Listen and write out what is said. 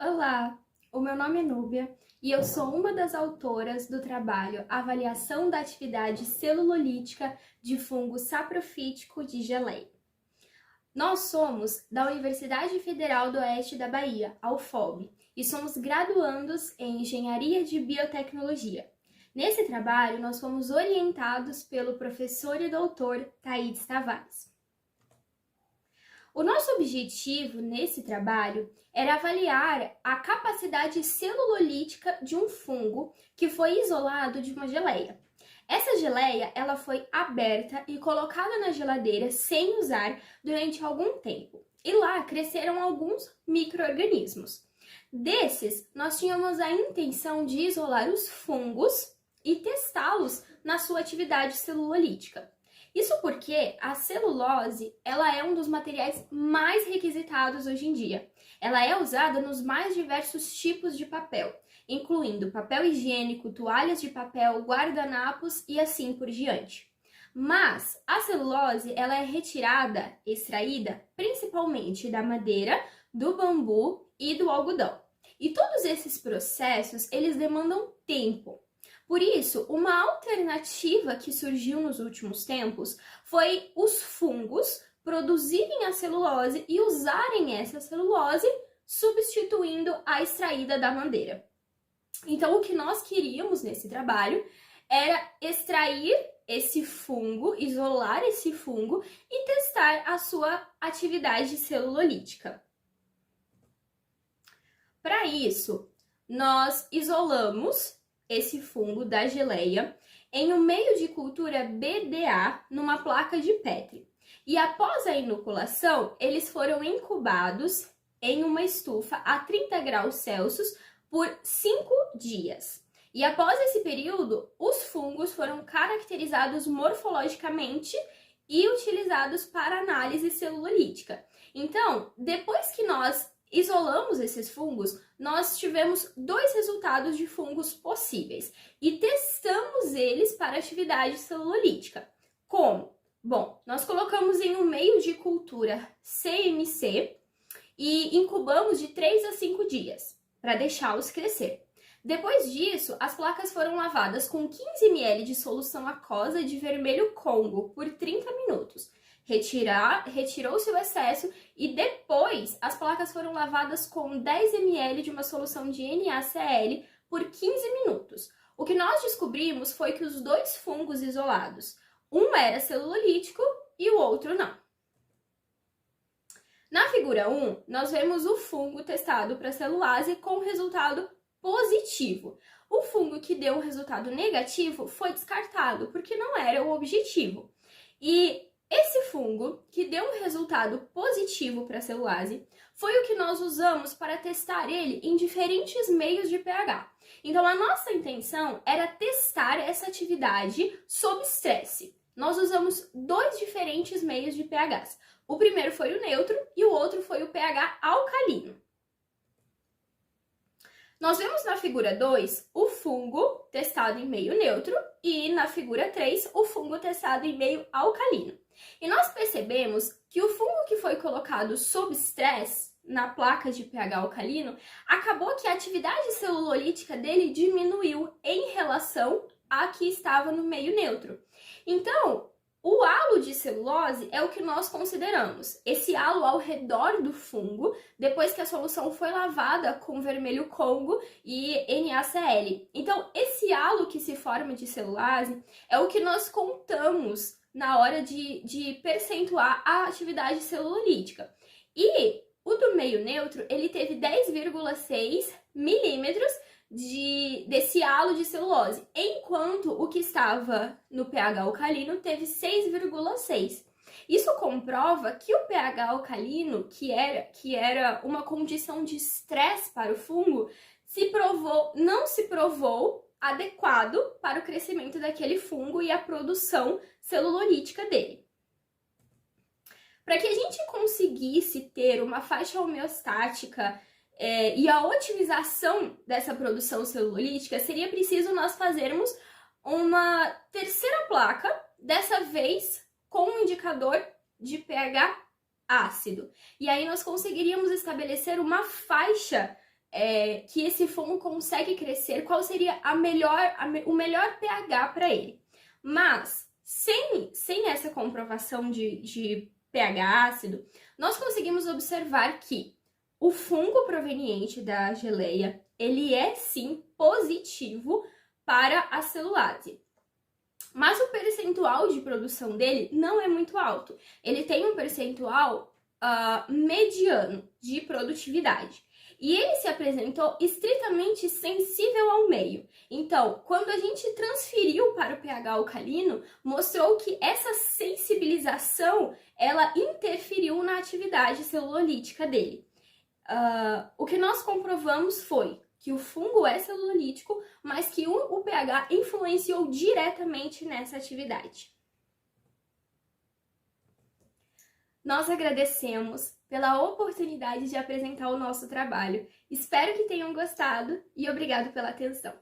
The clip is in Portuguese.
Olá, o meu nome é Núbia e eu sou uma das autoras do trabalho Avaliação da Atividade Celulolítica de Fungo Saprofítico de Geleia. Nós somos da Universidade Federal do Oeste da Bahia, a UFOB, e somos graduandos em Engenharia de Biotecnologia. Nesse trabalho, nós fomos orientados pelo professor e doutor Thaídes Tavares. O nosso objetivo nesse trabalho era avaliar a capacidade celulolítica de um fungo que foi isolado de uma geleia. Essa geleia ela foi aberta e colocada na geladeira sem usar durante algum tempo. E lá cresceram alguns micro-organismos. Desses, nós tínhamos a intenção de isolar os fungos e testá-los na sua atividade celulolítica. Isso porque a celulose ela é um dos materiais mais requisitados hoje em dia. Ela é usada nos mais diversos tipos de papel, incluindo papel higiênico, toalhas de papel, guardanapos e assim por diante. Mas a celulose ela é retirada, extraída, principalmente da madeira, do bambu e do algodão. E todos esses processos, eles demandam tempo. Por isso, uma alternativa que surgiu nos últimos tempos foi os fungos produzirem a celulose e usarem essa celulose substituindo a extraída da madeira. Então, o que nós queríamos nesse trabalho era extrair esse fungo, isolar esse fungo e testar a sua atividade celulolítica. Para isso, nós isolamos esse fungo da geleia em um meio de cultura BDA numa placa de Petri. E após a inoculação, eles foram incubados em uma estufa a 30 graus Celsius por 5 dias. E após esse período, os fungos foram caracterizados morfologicamente e utilizados para análise celulolítica. Então, depois que nós isolamos esses fungos, nós tivemos 2 resultados de fungos possíveis e testamos eles para atividade celulolítica. Como? Bom, nós colocamos em um meio de cultura CMC e incubamos de 3 a 5 dias para deixá-los crescer. Depois disso, as placas foram lavadas com 15 ml de solução aquosa de vermelho Congo por 30 minutos. Retirou-se o excesso e depois as placas foram lavadas com 10 ml de uma solução de NaCl por 15 minutos. O que nós descobrimos foi que os 2 fungos isolados, um era celulolítico e o outro não. Na figura 1, nós vemos o fungo testado para celulase com resultado positivo. O fungo que deu um resultado negativo foi descartado, porque não era o objetivo. E esse fungo, que deu um resultado positivo para a celulase, foi o que nós usamos para testar ele em diferentes meios de pH. Então, a nossa intenção era testar essa atividade sob estresse. Nós usamos 2 diferentes meios de pHs. O primeiro foi o neutro e o outro foi o pH alcalino. Nós vemos na figura 2 o fungo testado em meio neutro e na figura 3 o fungo testado em meio alcalino. E nós percebemos que o fungo que foi colocado sob estresse na placa de pH alcalino, acabou que a atividade celulolítica dele diminuiu em relação à que estava no meio neutro. Então, o halo de celulose é o que nós consideramos. Esse halo ao redor do fungo, depois que a solução foi lavada com vermelho Congo e NaCl. Então, esse halo que se forma de celulase é o que nós contamos na hora de percentuar a atividade celulolítica. E o do meio neutro, ele teve 10,6 milímetros desse halo de celulose, enquanto o que estava no pH alcalino teve 6,6. Isso comprova que o pH alcalino, que era uma condição de estresse para o fungo, não se provou adequado para o crescimento daquele fungo e a produção celulolítica dele. Para que a gente conseguisse ter uma faixa homeostática e a otimização dessa produção celulolítica, seria preciso nós fazermos uma terceira placa, dessa vez com um indicador de pH ácido. E aí nós conseguiríamos estabelecer uma faixa que esse fungo consegue crescer, qual seria o melhor pH para ele. Mas, sem essa comprovação de pH ácido, nós conseguimos observar que o fungo proveniente da geleia, ele é sim positivo para a celulase. Mas o percentual de produção dele não é muito alto. Ele tem um percentual mediano de produtividade. E ele se apresentou estritamente sensível ao meio. Então, quando a gente transferiu para o pH alcalino, mostrou que essa sensibilização, ela interferiu na atividade celulolítica dele. O que nós comprovamos foi que o fungo é celulolítico, mas que o pH influenciou diretamente nessa atividade. Nós agradecemos pela oportunidade de apresentar o nosso trabalho. Espero que tenham gostado e obrigado pela atenção.